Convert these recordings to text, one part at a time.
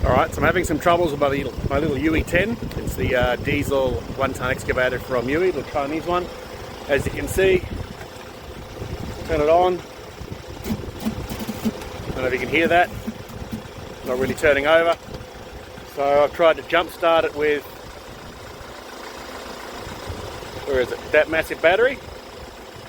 Alright, so I'm having some troubles with my little UI10. It's the diesel 1-ton excavator from UI, the Chinese one. As you can see, turn it on. I don't know if you can hear that. Not really turning over. So I've tried to jump start it with, where is it? That massive battery.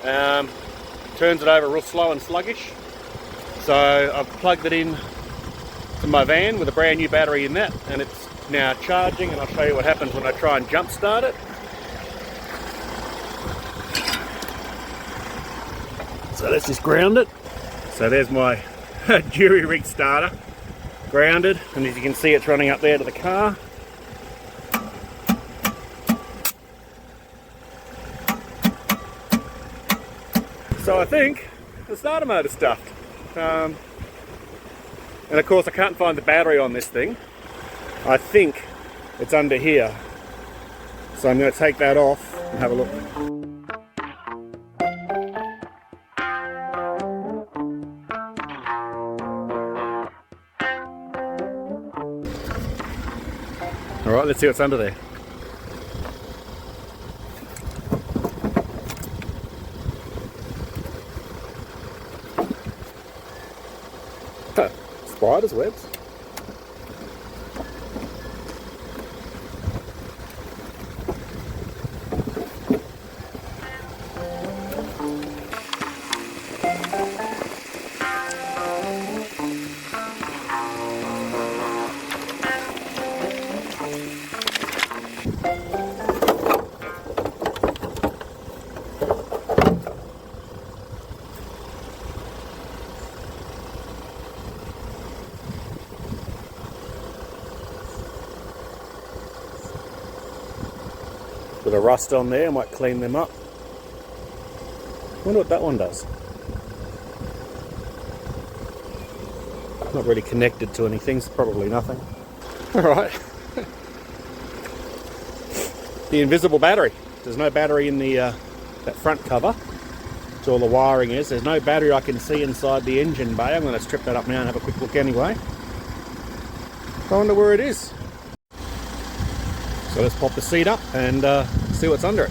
Turns it over real slow and sluggish. So I've plugged it in to my van with a brand new battery in that, and it's now charging, and I'll show you what happens when I try and jump start it. So let's just ground it. So there's my jury rig starter, grounded, and as you can see it's running up there to the car. So I think the starter motor's stuffed. And of course I can't find the battery on this thing. I think it's under here. So I'm going to take that off and have a look. Alright, let's see what's under there. Spiders' webs. Bit of rust on there, I might clean them up. Wonder what that one does. Not really connected to anything, so probably nothing. Alright. The invisible battery. There's no battery in the that front cover. That's all the wiring is. There's no battery I can see inside the engine bay. I'm going to strip that up now and have a quick look anyway. I wonder where it is. So let's pop the seat up and see what's under it.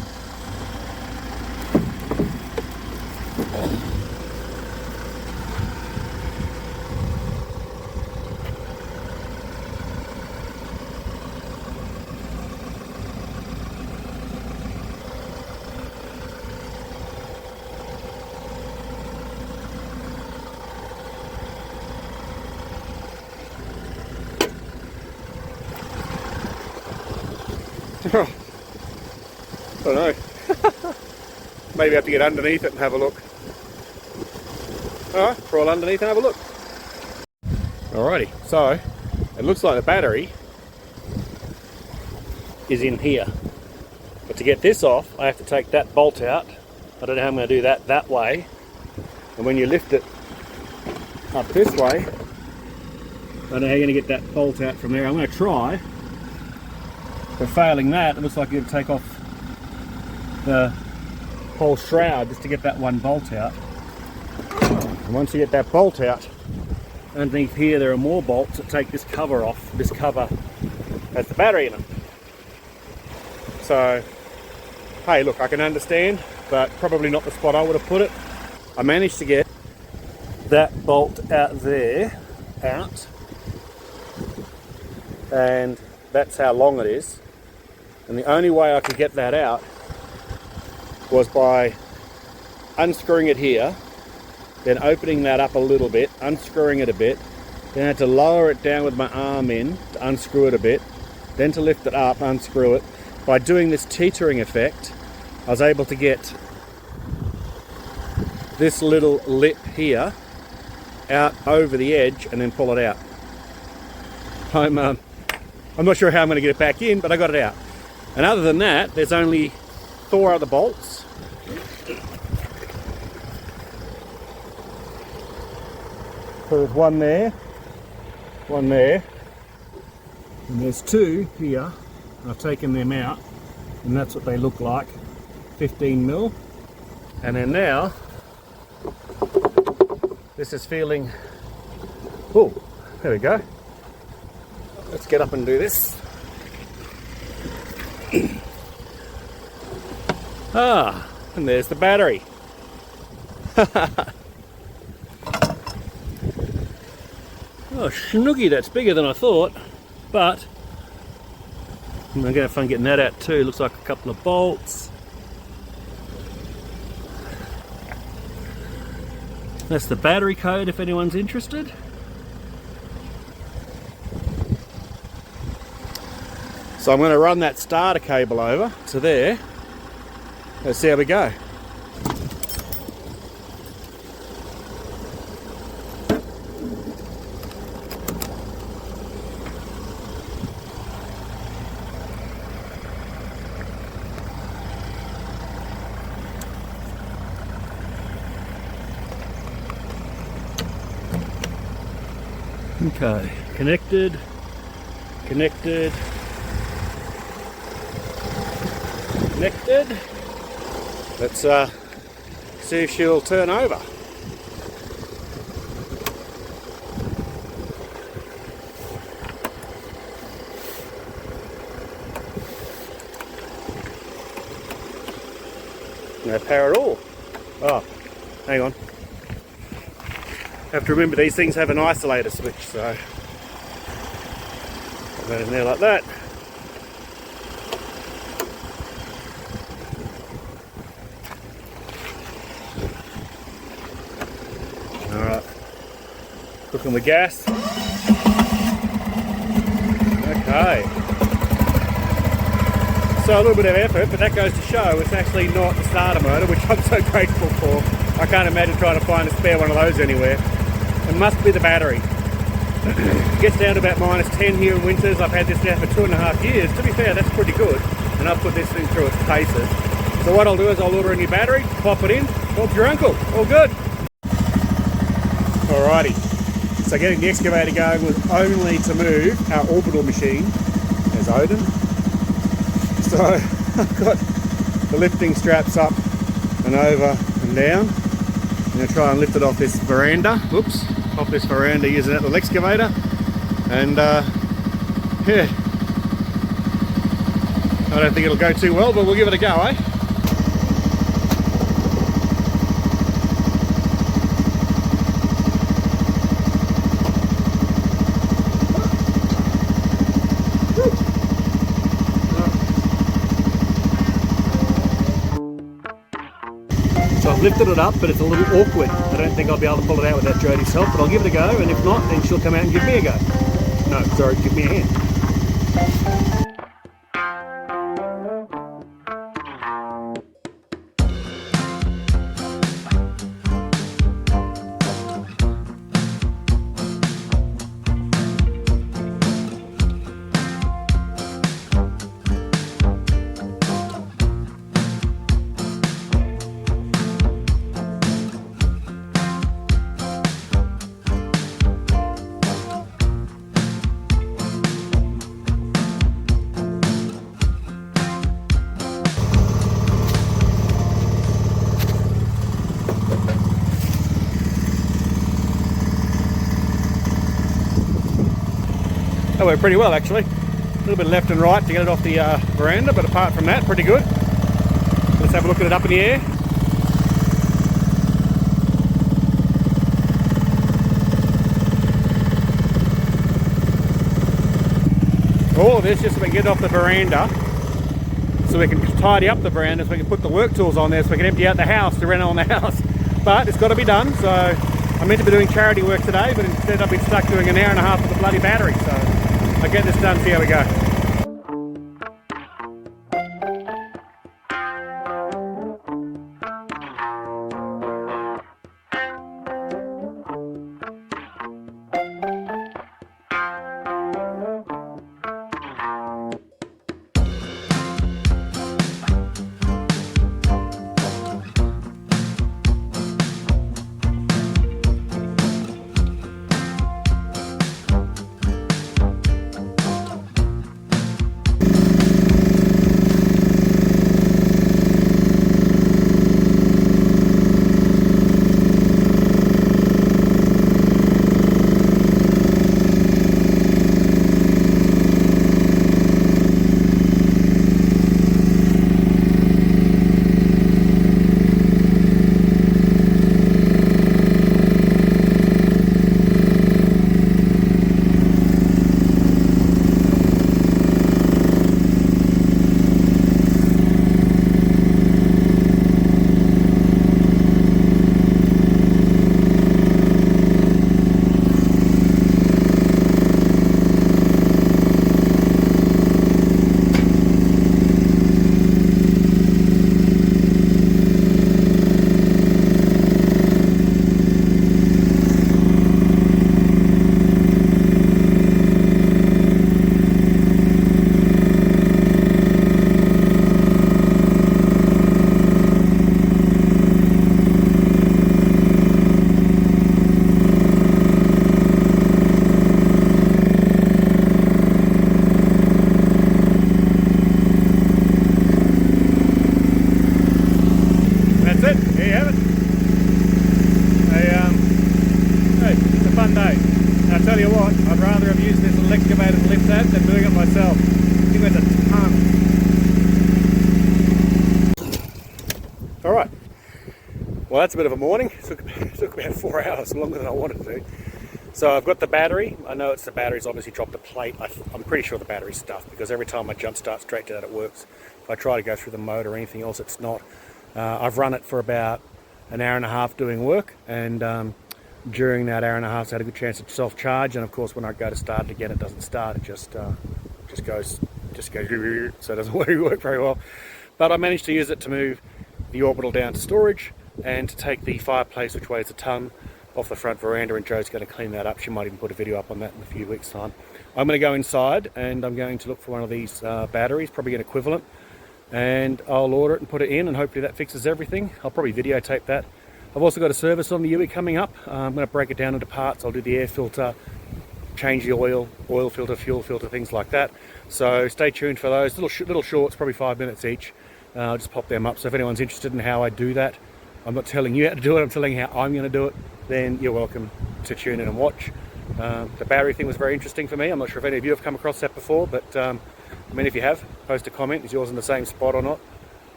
I don't know. Maybe I have to get underneath it and have a look. Alright, crawl underneath and have a look. Alrighty, so it looks like the battery is in here. But to get this off, I have to take that bolt out. I don't know how I'm going to do that way. And when you lift it up this way, I don't know how you're going to get that bolt out from there. I'm going to try. But failing that, it looks like you've got to take off the whole shroud just to get that one bolt out. And once you get that bolt out, underneath here there are more bolts that take this cover off. This cover has the battery in it. So, hey, look, I can understand, but probably not the spot I would have put it. I managed to get that bolt out there, out, and that's how long it is. And the only way I could get that out was by unscrewing it here, then opening that up a little bit, unscrewing it a bit, then I had to lower it down with my arm in to unscrew it a bit, then to lift it up, unscrew it. By doing this teetering effect, I was able to get this little lip here out over the edge and then pull it out. I'm not sure how I'm going to get it back in, but I got it out. And other than that, there's only 4 other bolts. So there's one there, and there's 2 here. I've taken them out, and that's what they look like, 15 mil. And then now, this is feeling, oh, there we go. let's get up and do this. Ah, and there's the battery. Oh, snoogie, that's bigger than I thought, but I'm going to have fun getting that out too. Looks like a couple of bolts. That's the battery code if anyone's interested. So I'm going to run that starter cable over to there. Let's see how we go. Okay, connected. Let's see if she'll turn over. No power at all. Oh, hang on. Have to remember these things have an isolator switch, so put that in there like that. Alright, cooking the gas. Okay. So a little bit of effort, but that goes to show it's actually not the starter motor, which I'm so grateful for. I can't imagine trying to find a spare one of those anywhere. It must be the battery. It gets down to about -10 here in winters. I've had this now for 2.5 years. To be fair, that's pretty good. And I've put this thing through its paces. So what I'll do is I'll order a new battery, pop it in, help your uncle. All good. Alrighty. So getting the excavator going was only to move our Orbital machine. There's Odin. So I've got the lifting straps up and over and down. I'm going to try and lift it off this veranda. Whoops. Off this veranda using that little excavator. And yeah. I don't think it'll go too well, but we'll give it a go, eh? So I've lifted it up, but it's a little awkward. I don't think I'll be able to pull it out without Jodie's help, but I'll give it a go, and if not, then she'll come out and give me a go. No, sorry, give me a hand. That went pretty well actually. A little bit left and right to get it off the veranda, but apart from that, pretty good. Let's have a look at it up in the air. All of this just so we can get it off the veranda, so we can tidy up the veranda, so we can put the work tools on there, so we can empty out the house to rent on the house. But it's got to be done, so I meant to be doing charity work today, but instead I've been stuck doing an hour and a half with the bloody battery, so I'll get this done, see how we go. rather have used this little excavator to lift that than doing it myself. I think that's a ton. Alright, well that's a bit of a morning. It took about 4 hours, longer than I wanted to. So I've got the battery. I know it's the battery's obviously dropped a plate. I'm pretty sure the battery's stuffed because every time I jump start straight to that it works. If I try to go through the mode or anything else, it's not. I've run it for about an hour and a half doing work, and during that hour and a half I had a good chance to self-charge, and of course when I go to start it again it doesn't start, it just goes so it doesn't work very well. But I managed to use it to move the Orbital down to storage and to take the fireplace, which weighs a ton, off the front veranda, and Joe's going to clean that up. She might even put a video up on that in a few weeks time. I'm going to go inside and I'm going to look for one of these batteries, probably an equivalent, and I'll order it and put it in, and hopefully that fixes everything. I'll probably videotape that. I've also got a service on the UE coming up. I'm going to break it down into parts. I'll do the air filter, change the oil filter, fuel filter, things like that. So stay tuned for those little shorts, probably 5 minutes each. I'll just pop them up. So if anyone's interested in how I do that, I'm not telling you how to do it, I'm telling you how I'm going to do it, then you're welcome to tune in and watch. The battery thing was very interesting for me. I'm not sure if any of you have come across that before, but I mean, if you have, post a comment. Is yours in the same spot or not?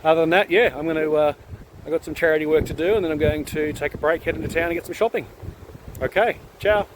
Other than that, yeah, I've got some charity work to do, and then I'm going to take a break, head into town and get some shopping. Okay, ciao.